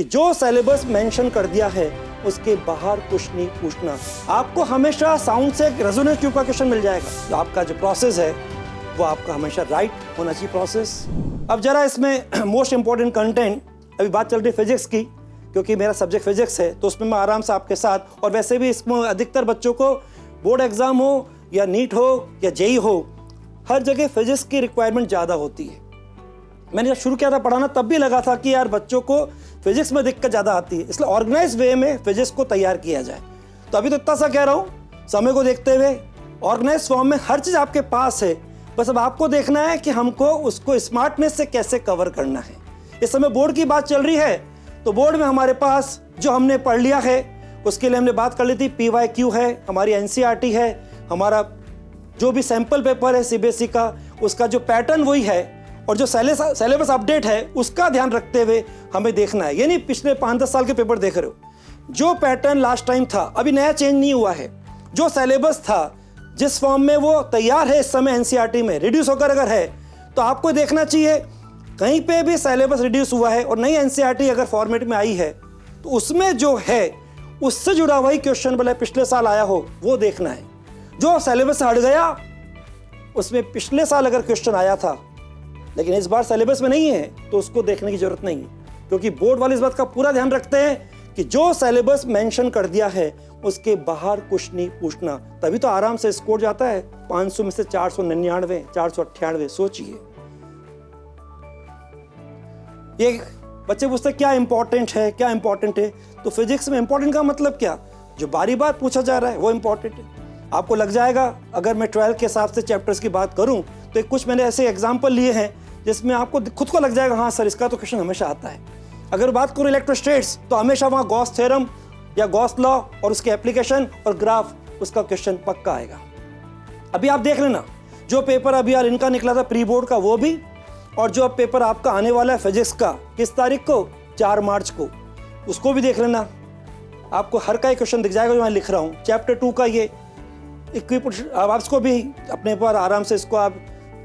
कि जो syllabus mention कर दिया है उसके बाहर कुछ नहीं पूछना। आपको हमेशा साउंड से एक रेजोनेंस ट्यूब का क्वेश्चन मिल जाएगा। तो आपका जो प्रोसेस है वो आपका हमेशा राइट होना चाहिए प्रोसेस। अब जरा इसमें मोस्ट इंपॉर्टेंट कंटेंट, अभी बात चल रही फिजिक्स की, क्योंकि मेरा सब्जेक्ट फिजिक्स है तो उसमें मैं आराम से आपके साथ, और वैसे भी इसमें अधिकतर बच्चों को बोर्ड एग्जाम हो या नीट हो या जेई हो, हर जगह फिजिक्स की रिक्वायरमेंट ज़्यादा होती है। मैंने जब शुरू किया था पढ़ाना तब भी लगा था कि यार बच्चों को फिजिक्स में दिक्कत ज़्यादा आती है, इसलिए ऑर्गेनाइज वे में फिजिक्स को तैयार किया जाए। तो अभी तो इतना सा कह रहा हूँ, समय को देखते हुए ऑर्गेनाइज फॉर्म में हर चीज़ आपके पास है, बस अब आपको देखना है कि हमको उसको स्मार्टनेस से कैसे कवर करना है। इस समय बोर्ड की बात चल रही है तो बोर्ड में हमारे पास जो हमने पढ़ लिया है उसके लिए हमने बात कर ली थी, PYQ है, हमारी NCERT है, हमारा जो भी सैंपल पेपर है CBSE का उसका जो पैटर्न वही है, और जो सिलेबस अपडेट है उसका ध्यान रखते हुए हमें देखना है। ये नहीं पिछले 5-10 साल के पेपर देख रहे हो, जो पैटर्न लास्ट टाइम था अभी नया चेंज नहीं हुआ है। जो सिलेबस था जिस फॉर्म में वो तैयार है इस समय NCERT में रिड्यूस होकर अगर है तो आपको देखना चाहिए कहीं पे भी सिलेबस रिड्यूस हुआ है और नई NCERT अगर फॉर्मेट में आई है तो उसमें जो है उससे जुड़ा वही क्वेश्चन भले पिछले साल आया हो वो देखना है। जो सिलेबस से हट गया उसमें पिछले साल अगर क्वेश्चन आया था लेकिन इस बार सिलेबस में नहीं है तो उसको देखने की जरूरत नहीं है, क्योंकि बोर्ड वाले इस बात का पूरा ध्यान रखते हैं कि जो सिलेबस मेंशन कर दिया है उसके बाहर कुछ नहीं पूछना। तभी तो आराम से स्कोर जाता है 500 में से 499, 498। सोचिए, ये बच्चे पूछते क्या इंपॉर्टेंट है, क्या इंपॉर्टेंट है, तो फिजिक्स में इंपॉर्टेंट का मतलब क्या, जो बारी बार पूछा जा रहा है वो इंपॉर्टेंट है। आपको लग जाएगा अगर मैं 12 के हिसाब से चैप्टर्स की बात करूं तो कुछ मैंने ऐसे एग्जाम्पल लिए हैं जिसमें आपको खुद को लग जाएगा हाँ सर इसका तो क्वेश्चन हमेशा आता है। अगर बात करूं इलेक्ट्रोस्टैट्स तो हमेशा वहाँ गॉस थ्योरम या गॉस लॉ और उसके एप्लीकेशन और ग्राफ, उसका क्वेश्चन पक्का आएगा। अभी आप देख लेना जो पेपर अभी यार इनका निकला था प्री बोर्ड का वो भी, और जो अब पेपर आपका आने वाला है फिजिक्स का किस तारीख को, 4 मार्च को, उसको भी देख लेना। आपको हर का एक क्वेश्चन दिख जाएगा जो मैं लिख रहा हूँ। चैप्टर 2 का ये आप इसको भी अपने पर आराम से इसको आप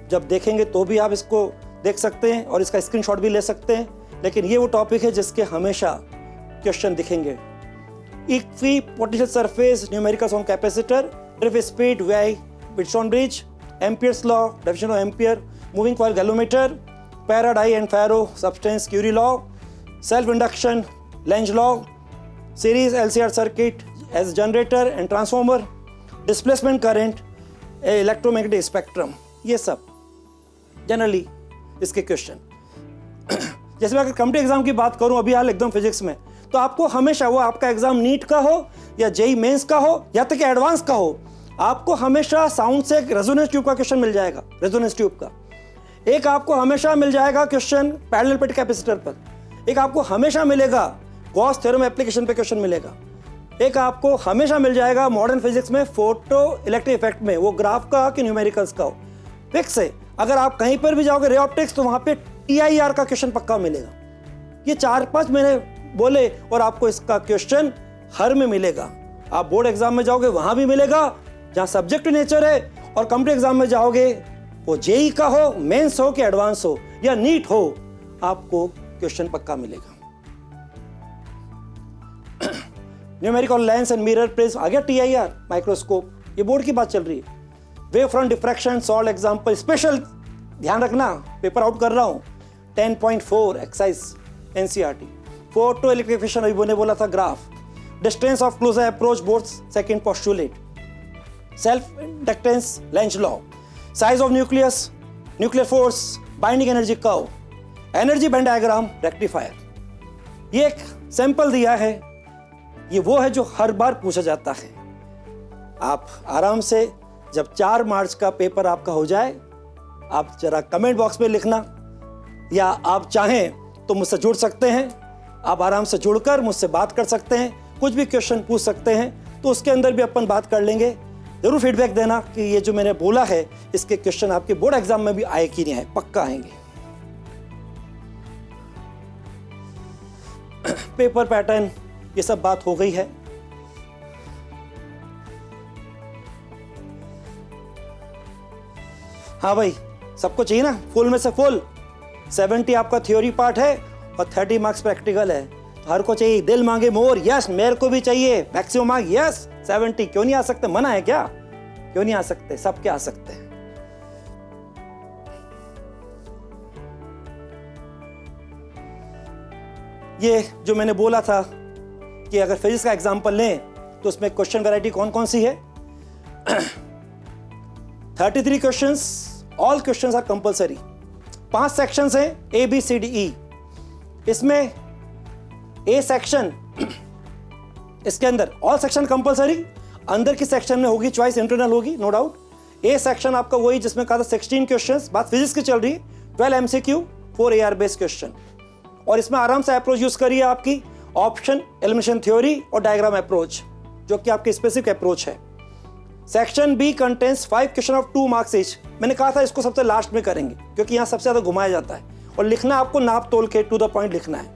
जब देखेंगे तो भी आप इसको देख सकते हैं और इसका स्क्रीनशॉट भी ले सकते हैं। लेकिन ये वो टॉपिक है जिसके हमेशा क्वेश्चन दिखेंगे। Equipotential surface, numericals on capacitor, drift speed, वाई Wheatstone bridge, Ampere's law, definition of ampere, moving coil galvanometer, para dia and ferro substances Curie law, self induction Lenz law, series LCR circuit AC generator and transformer, displacement current, electromagnetic spectrum, ये सब generally इसके question. जैसे मैं अगर competitive exam की बात करूं अभी हाल एकदम फिजिक्स में, तो आपको हमेशा वो आपका एग्जाम नीट का हो या जेई मेंस का हो या तक एडवांस का हो, आपको हमेशा साउंड से एक रेजोनेंस ट्यूब का क्वेश्चन मिल जाएगा। रेजोनेंस ट्यूब का एक आपको हमेशा मिल जाएगा क्वेश्चन पैरेलल प्लेट कैपेसिटर पर, एक आपको हमेशा मिलेगा गॉस थ्योरम एप्लीकेशन पे क्वेश्चन मिलेगा, एक आपको हमेशा मिल जाएगा मॉडर्न फिजिक्स में फोटो इलेक्ट्रिक इफेक्ट में, वो ग्राफ का कि न्यूमेरिकल्स का हो, फिक्स है। अगर आप कहीं पर भी जाओगे रे ऑप्टिक्स तो वहां पे TIR का क्वेश्चन पक्का मिलेगा। ये 4-5 मैंने बोले और आपको इसका क्वेश्चन हर में मिलेगा। आप बोर्ड एग्जाम में जाओगे वहां भी मिलेगा जहां सब्जेक्ट नेचर है, और कॉम्पिटिटिव एग्जाम में जाओगे वो जेई का हो, मेंस हो कि एडवांस हो या नीट हो, आपको क्वेश्चन पक्का मिलेगा। Numerical lens and mirror prism आ गया, TIR माइक्रोस्कोप, ये बोर्ड की बात चल रही है। Wave front diffraction solve example, special ध्यान रखना पेपर आउट कर रहा हूं। 10.4 एक्सरसाइज NCERT, फोटो इलेक्ट्रिफिकेशन अभी मैंने बोला था, graph, distance of closer approach Bohr second postulate, self inductance Lenz law, size of nucleus, nuclear force, binding energy curve, energy band diagram, rectifier. ये एक सैंपल दिया है, ये वो है जो हर बार पूछा जाता है। आप आराम से जब 4 मार्च का पेपर आपका हो जाए, आप जरा कमेंट बॉक्स में लिखना, या आप चाहें तो मुझसे जुड़ सकते हैं। आप आराम से जुड़कर मुझसे बात कर सकते हैं, कुछ भी क्वेश्चन पूछ सकते हैं, तो उसके अंदर भी अपन बात कर लेंगे। जरूर फीडबैक देना कि ये जो मैंने बोला है इसके क्वेश्चन आपके बोर्ड एग्जाम में भी आए कि नहीं आए, पक्का आएंगे। पेपर पैटर्न ये सब बात हो गई है। हाँ भाई, सबको चाहिए ना फुल में से फुल। 70 आपका थ्योरी पार्ट है और 30 मार्क्स प्रैक्टिकल है। हर को चाहिए, दिल मांगे मोर, यस मेरे को भी चाहिए, मैक्सिमम मांग यस 70, क्यों नहीं आ सकते? मना है क्या? क्यों नहीं आ सकते? सबके आ सकते हैं। ये जो मैंने बोला था कि अगर फिजिक्स का एग्जांपल लें तो उसमें क्वेश्चन वैरायटी कौन कौन सी है? 33 questions, all questions are compulsory. 5 sections हैं A B C D E। इसमें ए सेक्शन, इसके अंदर ऑल सेक्शन कंपलसरी, अंदर की सेक्शन में होगी चॉइस, इंटरनल होगी, नो डाउट। ए सेक्शन आपका वही जिसमें कहा था 16 क्वेश्चंस, बात फिजिक्स की चल रही है, 12 MCQ, 4 AR बेस्ड क्वेश्चन। और इसमें आराम से अप्रोच यूज करिए आपकी ऑप्शन, एलिमिनेशन थ्योरी और डायग्राम अप्रोच, जो कि आपकी स्पेसिफिक अप्रोच है। Section B contains 5 question of 2 marks each. मैंने कहा था इसको सबसे लास्ट में करेंगे क्योंकि यहाँ सबसे ज्यादा घुमाया जाता है और लिखना आपको नाप तोल के टू द पॉइंट लिखना है।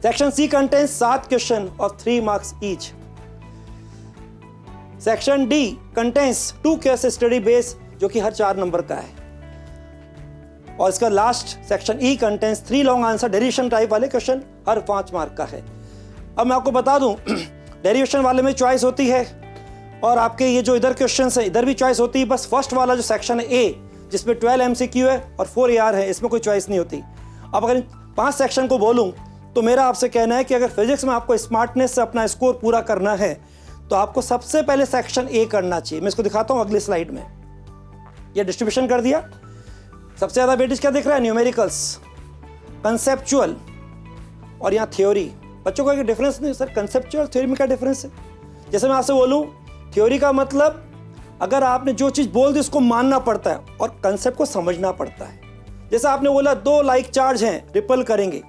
Section C contains 7 question of 3 marks each. Section D contains 2 case study base, जो कि हर 4 नंबर का है। और इसका last section E contains 3 long answer derivation type वाले क्वेश्चन, हर 5 मार्क का है। अब मैं आपको बता दूं, डेरिवेशन वाले में चॉइस होती है और आपके ये जो इधर क्वेश्चंस है इधर भी चॉइस होती है। बस फर्स्ट वाला जो सेक्शन है ए, जिसमें 12 MCQ है और 4 AR है, इसमें कोई चॉइस नहीं होती। अब अगर इन 5 सेक्शन को बोलूं तो मेरा आपसे कहना है कि अगर फिजिक्स में आपको स्मार्टनेस से अपना स्कोर पूरा करना है तो आपको सबसे पहले सेक्शन ए करना चाहिए। मैं इसको दिखाता हूं अगली स्लाइड में। ये डिस्ट्रीब्यूशन कर दिया। सबसे ज्यादा वेटेज क्या दिख रहा है? न्यूमेरिकल्स, कंसेप्चुअल और यहाँ थ्योरी। बच्चों को एक डिफरेंस नहीं सर, कंसेप्चुअल थ्योरी में क्या डिफरेंस है? जैसे मैं आपसे बोलूं, थ्योरी का मतलब अगर आपने जो चीज बोल दी उसको मानना पड़ता है और कंसेप्ट को समझना पड़ता है। जैसे आपने बोला 2 लाइक चार्ज हैं, रिपल करेंगे,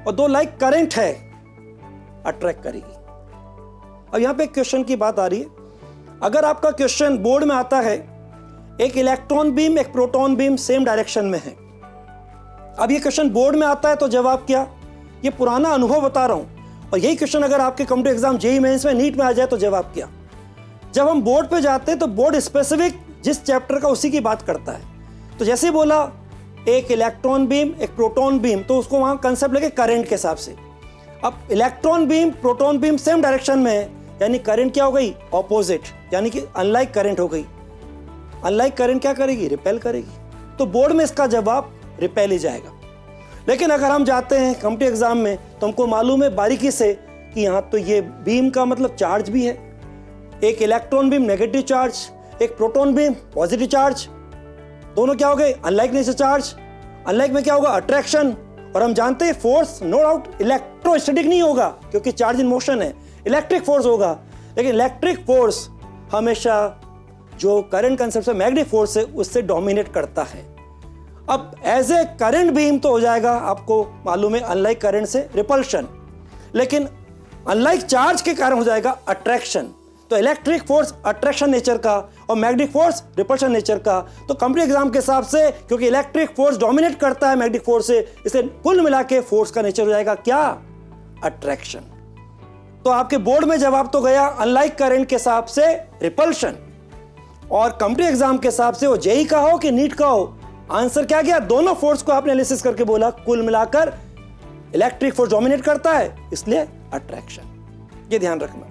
और 2 लाइक करंट है, अट्रैक्ट करेगी। अब यहां पे एक क्वेश्चन की बात आ रही है। अगर आपका क्वेश्चन बोर्ड में आता है, एक इलेक्ट्रॉन बीम एक प्रोटॉन बीम सेम डायरेक्शन में है। अब ये क्वेश्चन बोर्ड में आता है तो जवाब क्या? ये पुराना अनुभव बता रहा हूं। और यही क्वेश्चन अगर आपके कॉम्पिटिटिव एग्जाम जेईई मेंस में, नीट में आ जाए तो जवाब क्या? जब हम बोर्ड पे जाते हैं तो बोर्ड स्पेसिफिक जिस चैप्टर का उसी की बात करता है। तो जैसे बोला एक इलेक्ट्रॉन बीम एक प्रोटॉन बीम, तो उसको वहां कंसेप्ट लगे करंट के हिसाब से। अब electron beam proton beam same direction में है, यानी करंट क्या हो गई? ऑपोजिट, यानी कि अनलाइक करंट हो गई। अनलाइक करंट क्या करेगी? रिपेल करेगी। तो बोर्ड में इसका जवाब रिपेल ही जाएगा। लेकिन अगर हम जाते हैं कॉम्पिटिटिव एग्जाम में तो हमको मालूम है बारीकी से कि यहाँ तो ये बीम का मतलब चार्ज भी है। एक इलेक्ट्रॉन बीम नेगेटिव चार्ज, एक प्रोटॉन बीम पॉजिटिव चार्ज, दोनों क्या हो गए? Unlike nature charge. अनलाइक में क्या होगा? अट्रैक्शन। और हम जानते हैं फोर्स नो डाउट इलेक्ट्रोस्टैटिक नहीं होगा क्योंकि चार्ज इन मोशन है, इलेक्ट्रिक फोर्स होगा। लेकिन इलेक्ट्रिक फोर्स हमेशा जो करंट कंसेप्ट है मैग्नेटिक फोर्स है उससे डोमिनेट करता है। अब एज ए करंट बीम तो हो जाएगा, आपको मालूम है, अनलाइक करंट से रिपल्शन, लेकिन अनलाइक चार्ज के कारण हो जाएगा अट्रैक्शन। तो इलेक्ट्रिक फोर्स अट्रैक्शन नेचर का और मैग्नेटिक फोर्स रिपल्शन नेचर का। तो कॉम्पिटिटिव एग्जाम के हिसाब से क्योंकि इलेक्ट्रिक फोर्स डोमिनेट करता है मैग्नेटिक फोर्स से, इसे कुल मिला के फोर्स का नेचर हो जाएगा क्या? अट्रैक्शन। तो आपके बोर्ड में जवाब तो गया अनलाइक करंट के हिसाब से रिपल्शन, और कॉम्पिटिटिव एग्जाम के हिसाब से वो जेईई का हो कि नीट का हो, आंसर क्या गया? दोनों फोर्स को आपने एनालिसिस करके बोला कुल मिलाकर इलेक्ट्रिक फोर्स डोमिनेट करता है, इसलिए अट्रैक्शन। ये ध्यान रखना।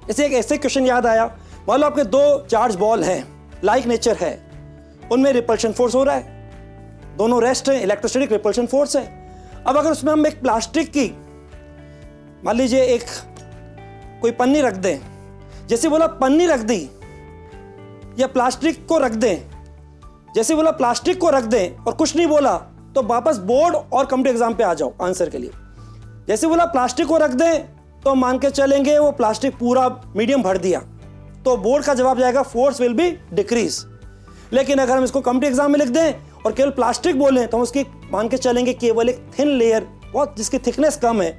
इसे एक ऐसे क्वेश्चन याद आया, मान लो आपके 2 चार्ज बॉल हैं, लाइक नेचर है, उनमें रिपल्शन फोर्स हो रहा है, दोनों रेस्ट हैं, इलेक्ट्रोस्टैटिक रिपल्शन फोर्स है। अब अगर उसमें हम एक प्लास्टिक की, मान लीजिए एक कोई पन्नी रख दें, जैसे बोला पन्नी रख दी या प्लास्टिक को रख दें, जैसे बोला प्लास्टिक को रख दें और कुछ नहीं बोला तो वापस बोर्ड और कॉम्पिटिटिव एग्जाम पे आ जाओ आंसर के लिए। जैसे बोला प्लास्टिक को रख दें तो मान के चलेंगे वो प्लास्टिक पूरा मीडियम भर दिया, तो बोर्ड का जवाब जाएगा फोर्स विल बी डिक्रीज। लेकिन अगर हम इसको कॉम्पिटिटिव एग्जाम में लिख दें और केवल प्लास्टिक बोलें तो हम उसकी मान के चलेंगे केवल एक थिन लेयर, बहुत जिसकी थिकनेस कम है,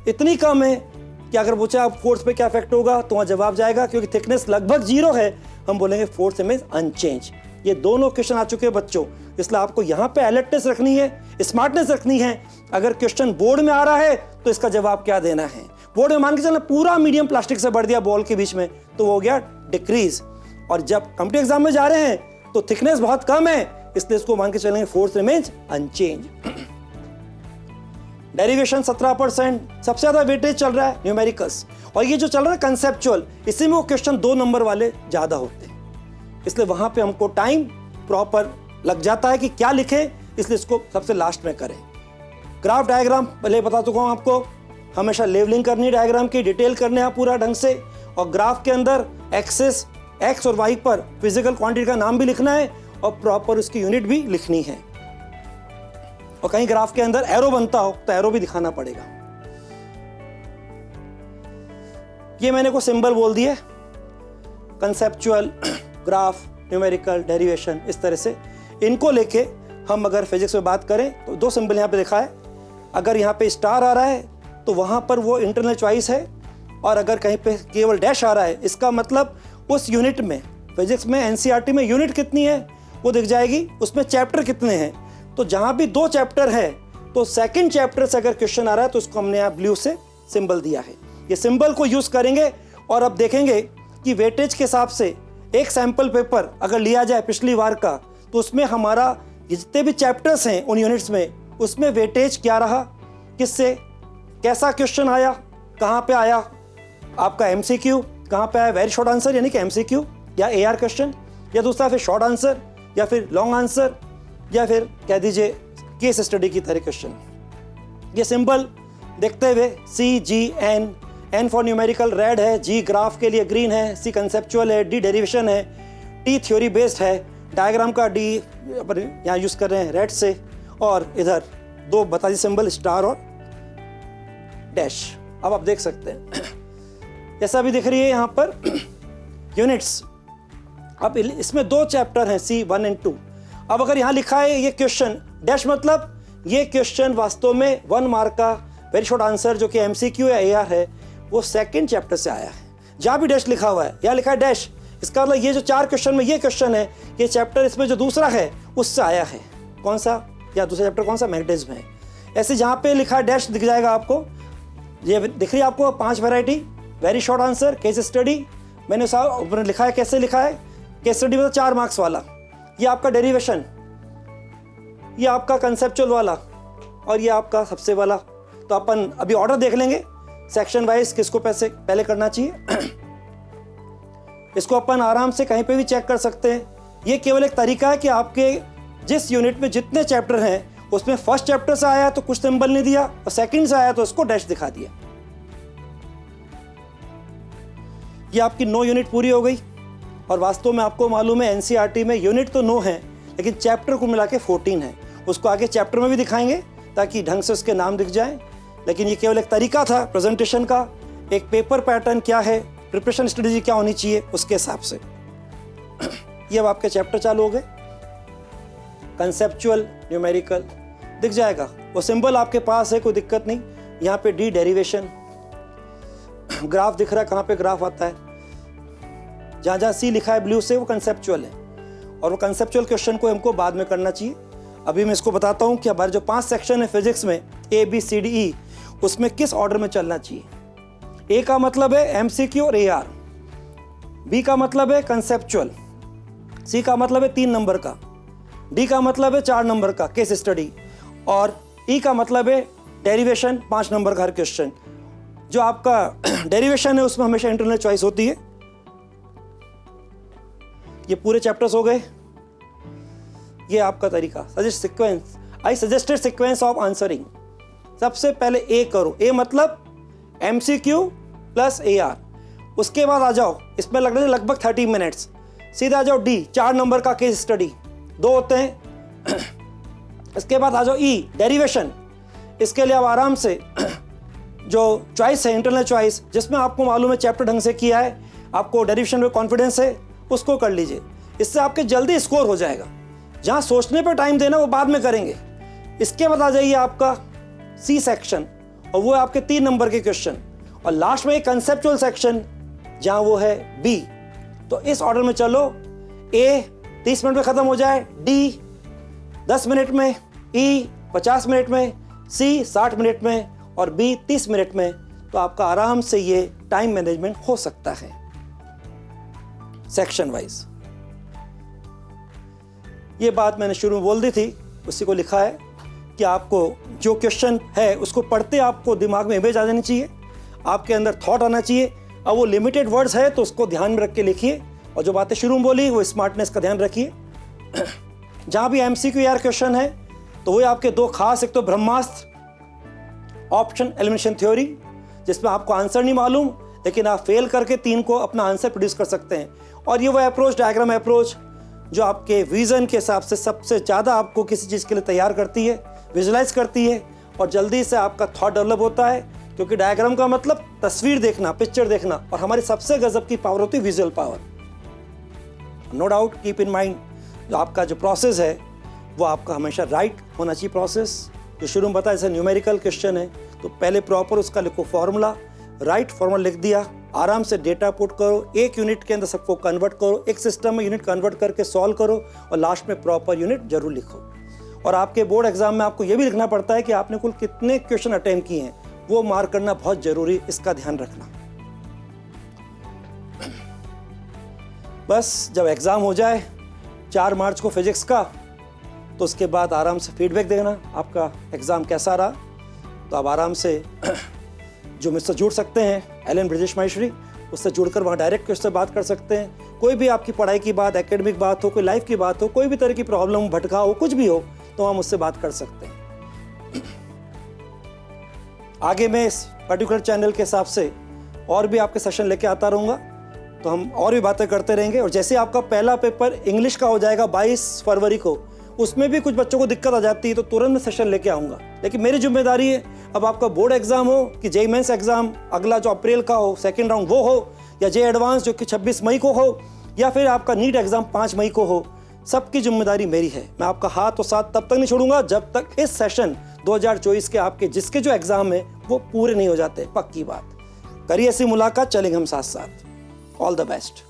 इतनी कम है कि अगर पूछा आप फोर्स पे क्या इफेक्ट होगा तो वहां जवाब जाएगा क्योंकि थिकनेस लगभग 0 है, हम बोलेंगे फोर्स मींस अनचेंज। ये दोनों क्वेश्चन आ चुके हैं बच्चों, इसलिए आपको यहाँ पे अलर्टनेस रखनी है, स्मार्टनेस रखनी है। अगर क्वेश्चन बोर्ड में आ रहा है तो इसका जवाब क्या देना है। बोर्ड में मान के चलना पूरा मीडियम प्लास्टिक से भर दिया बॉल के बीच में तो वो हो गया डिक्रीज, और जब कॉम्पिटिटिव एग्जाम में जा रहे हैं तो थिकनेस बहुत कम है, इसलिए इसको मान के चलेंगे फोर्स रिमेन्स अनचेंज। डेरिवेशन 17%, सबसे ज़्यादा वेटेज चल रहा है न्यूमेरिकल्स, और ये जो चल रहा है कंसेप्चुअल, इसी में वो क्वेश्चन 2 नंबर वाले ज़्यादा होते हैं, इसलिए वहाँ पे हमको टाइम प्रॉपर लग जाता है कि क्या लिखें, इसलिए इसको सबसे लास्ट में करें। ग्राफ डायग्राम पहले बता चुका हूँ आपको, हमेशा लेवलिंग करनी डायग्राम की, डिटेल करने हैं पूरा ढंग से, और ग्राफ के अंदर एक्सेस एक्स और वाई पर फिजिकल क्वांटिटी का नाम भी लिखना है और प्रॉपर उसकी यूनिट भी लिखनी है, और कहीं ग्राफ के अंदर एरो बनता हो तो एरो भी दिखाना पड़ेगा। ये मैंने को सिंबल बोल दिए, कंसेप्चुअल, ग्राफ, न्यूमेरिकल, डेरिवेशन, इस तरह से इनको लेके हम अगर फिजिक्स में बात करें तो 2 सिंबल यहाँ पे लिखा है। अगर यहाँ पे स्टार आ रहा है तो वहाँ पर वो इंटरनल चॉइस है, और अगर कहीं पे केवल डैश आ रहा है इसका मतलब उस यूनिट में, फिजिक्स में एनसीईआरटी में यूनिट कितनी है वो दिख जाएगी, उसमें चैप्टर कितने हैं। तो जहाँ भी 2 चैप्टर है तो सेकंड चैप्टर से अगर क्वेश्चन आ रहा है तो उसको हमने यहाँ ब्लू से सिंबल दिया है। ये सिंबल को यूज़ करेंगे और अब देखेंगे कि वेटेज के हिसाब से एक सैम्पल पेपर अगर लिया जाए पिछली बार का, तो उसमें हमारा जितने भी चैप्टर्स हैं उन यूनिट्स में, उसमें वेटेज क्या रहा, किससे कैसा क्वेश्चन आया, कहाँ पे आया, आपका एमसीक्यू कहाँ पे आया, वेरी शॉर्ट आंसर यानी कि एमसीक्यू या एआर क्वेश्चन, या दूसरा फिर शॉर्ट आंसर या फिर लॉन्ग आंसर, या फिर कह दीजिए केस स्टडी की तरह क्वेश्चन। ये सिंबल देखते हुए C G N, N for numerical red है, जी ग्राफ के लिए ग्रीन है, सी कंसेप्चुअल है, डी डेरिवेशन है, टी थ्योरी बेस्ड है, डायग्राम का डी यहाँ यूज़ कर रहे हैं रेड से, और इधर 2 बता दी सिंबल स्टार और डैश। अब आप देख सकते हैं जैसा भी दिख रही है यहाँ पर यूनिट्स। अब इसमें 2 चैप्टर हैं C1 और 2। अब अगर यहाँ लिखा है ये क्वेश्चन डैश, मतलब ये क्वेश्चन वास्तव में 1 मार्क का वेरी शॉर्ट आंसर जो कि एमसीक्यू या एआर है वो सेकंड चैप्टर से आया है। जहाँ भी डैश लिखा हुआ है, यहाँ लिखा है डैश, इसका मतलब ये जो 4 क्वेश्चन में ये क्वेश्चन है, ये चैप्टर इसमें जो दूसरा है उससे आया है। कौन सा, या दूसरा चैप्टर कौन सा, मैग्नेटिज्म है। ऐसे जहाँ पे लिखा है डैश दिख जाएगा आपको, ये दिख रही है आपको 5 variety, very short answer, case study. मैंने ऊपर लिखा है, कैसे लिखा है, केस स्टडी मतलब 4 मार्क्स वाला, ये आपका डेरिवेशन, ये आपका कंसेप्चुअल वाला, और ये आपका सबसे वाला। तो अपन अभी ऑर्डर देख लेंगे सेक्शन वाइज किसको पहले करना चाहिए। इसको अपन आराम से कहीं पे भी चेक कर सकते हैं। ये केवल एक तरीका है कि आपके जिस यूनिट में जितने चैप्टर हैं उसमें फर्स्ट चैप्टर से आया तो कुछ सिंबल नहीं दिया, और सेकंड से आया तो उसको डैश दिखा दिया। ये आपकी 9 यूनिट पूरी हो गई, और वास्तव में आपको मालूम है एनसीईआरटी में यूनिट तो 9 है लेकिन चैप्टर को मिला के 14 है। उसको आगे चैप्टर में भी दिखाएंगे ताकि ढंग से उसके नाम दिख जाए, लेकिन ये केवल एक तरीका था प्रेजेंटेशन का। एक पेपर पैटर्न क्या है, प्रिपरेशन स्ट्रेटजी क्या होनी चाहिए, उसके हिसाब से। ये अब आपके चैप्टर चालू हो गए। कंसेप्चुअल, न्यूमेरिकल दिख जाएगा, वो सिंबल आपके पास है, कोई दिक्कत नहीं। यहाँ पे डी डेरिवेशन, ग्राफ दिख रहा है, कहाँ पे ग्राफ आता है, जहाँ जहाँ सी लिखा है ब्लू से वो कंसेप्चुअल है, और वो कंसेप्चुअल क्वेश्चन को हमको बाद में करना चाहिए। अभी मैं इसको बताता हूँ कि हमारे जो 5 सेक्शन है फिजिक्स में A B C D E, उसमें किस ऑर्डर में चलना चाहिए। A का मतलब है एमसीक्यू और AR, B का मतलब है कंसेप्चुअल, C का मतलब है 3 नंबर का, D का मतलब है 4 नंबर का केस स्टडी, और E का मतलब है डेरिवेशन 5 नंबर का हर क्वेश्चन। जो आपका डेरिवेशन है उसमें हमेशा इंटरनल चॉइस होती है। ये पूरे चैप्टर्स हो गए। ये आपका तरीका, suggest sequence, I suggested sequence of answering. सबसे पहले ए करो, ए मतलब एमसीक्यू प्लस AR, उसके बाद आ जाओ, इसमें लग रहे हैं लगभग 30 मिनट्स। सीधा आ जाओ D, 4 नंबर का केस स्टडी, 2 होते हैं। इसके बाद आ जाओ E, डेरिवेशन। इसके लिए आप आराम से जो चॉइस है इंटरनल चॉइस, जिसमें आपको मालूम है चैप्टर ढंग से किया है, आपको डेरिवेशन में कॉन्फिडेंस है, उसको कर लीजिए। इससे आपके जल्दी स्कोर हो जाएगा। जहाँ सोचने पर टाइम देना वो बाद में करेंगे। इसके बाद आ जाइए आपका C सेक्शन, और वो है आपके 3 नंबर के क्वेश्चन, और लास्ट में एक कंसेप्चुअल सेक्शन जहाँ वो है B। तो इस ऑर्डर में चलो, A 30 मिनट में ख़त्म हो जाए, D 10 मिनट में, E 50 मिनट में, C 60 मिनट में, और B 30 मिनट में। तो आपका आराम से ये टाइम मैनेजमेंट हो सकता है सेक्शन वाइज। ये बात मैंने शुरू में बोल दी थी, उसी को लिखा है कि आपको जो क्वेश्चन है उसको पढ़ते आपको दिमाग में इमेज आ जानी चाहिए, आपके अंदर थॉट आना चाहिए। अब वो लिमिटेड वर्ड्स है तो उसको ध्यान में रख के लिखिए, और जो बातें शुरू में बोली वो स्मार्टनेस का ध्यान रखिए। जहाँ भी MCQ यार क्वेश्चन है तो वो आपके दो खास, एक तो ब्रह्मास्त्र ऑप्शन एलिमिनेशन थ्योरी, जिसमें आपको आंसर नहीं मालूम लेकिन आप फेल करके 3 को अपना आंसर प्रोड्यूस कर सकते हैं। और ये वो अप्रोच, डायग्राम अप्रोच, जो आपके विजन के हिसाब से सबसे ज़्यादा आपको किसी चीज़ के लिए तैयार करती है, विजुलाइज करती है, और जल्दी से आपका थॉट डेवलप होता है। क्योंकि डायग्राम का मतलब तस्वीर देखना, पिक्चर देखना, और हमारी सबसे गजब की पावर होती है visual power. No doubt, keep in mind, जो आपका जो प्रोसेस है वो आपका हमेशा राइट होना चाहिए प्रोसेस। जो शुरू में बताया जैसे न्यूमेरिकल क्वेश्चन है तो पहले प्रॉपर उसका लिखो फॉर्मूला, राइट फॉर्मूला लिख दिया, आराम से डेटा पुट करो, एक यूनिट के अंदर सबको कन्वर्ट करो, एक सिस्टम में यूनिट कन्वर्ट करके सॉल्व करो, और लास्ट में प्रॉपर यूनिट जरूर लिखो। और आपके बोर्ड एग्जाम में आपको ये भी लिखना पड़ता है कि आपने कुल कितने क्वेश्चन अटेम्प्ट किए हैं, वो मार्क करना बहुत जरूरी, इसका ध्यान रखना। बस जब एग्ज़ाम हो जाए 4 मार्च को फिजिक्स का, तो उसके बाद आराम से फीडबैक देना आपका एग्ज़ाम कैसा रहा। तो आप आराम से जो मुझसे जुड़ सकते हैं, एलन ब्रिजेश माहेश्वरी, उससे जुड़कर वहाँ डायरेक्ट उससे बात कर सकते हैं। कोई भी आपकी पढ़ाई की बात, एकेडमिक बात हो, कोई लाइफ की बात हो, कोई भी तरह की प्रॉब्लम, भटका हो, कुछ भी हो, तो आप मुझसे बात कर सकते हैं। आगे मैं इस पर्टिकुलर चैनल के हिसाब से और भी आपके सेशन लेके आता रहूँगा, तो हम और भी बातें करते रहेंगे। और जैसे आपका पहला पेपर इंग्लिश का हो जाएगा 22 फरवरी को, उसमें भी कुछ बच्चों को दिक्कत आ जाती है तो तुरंत मैं सेशन लेके आऊँगा। लेकिन मेरी जिम्मेदारी है, अब आपका बोर्ड एग्जाम हो कि जेईई मेंस एग्जाम अगला जो अप्रैल का हो, सेकेंड राउंड वो हो, या जेईई एडवांस जो कि 26 मई को हो, या फिर आपका नीट एग्जाम 5 मई को हो, सबकी जिम्मेदारी मेरी है। मैं आपका हाथ और साथ तब तक नहीं छोड़ूंगा जब तक इस सेशन 2024 के आपके जिसके जो एग्जाम है वो पूरे नहीं हो जाते। पक्की बात, करिए ऐसी मुलाकात, चलेंगे हम साथ साथ। All the best.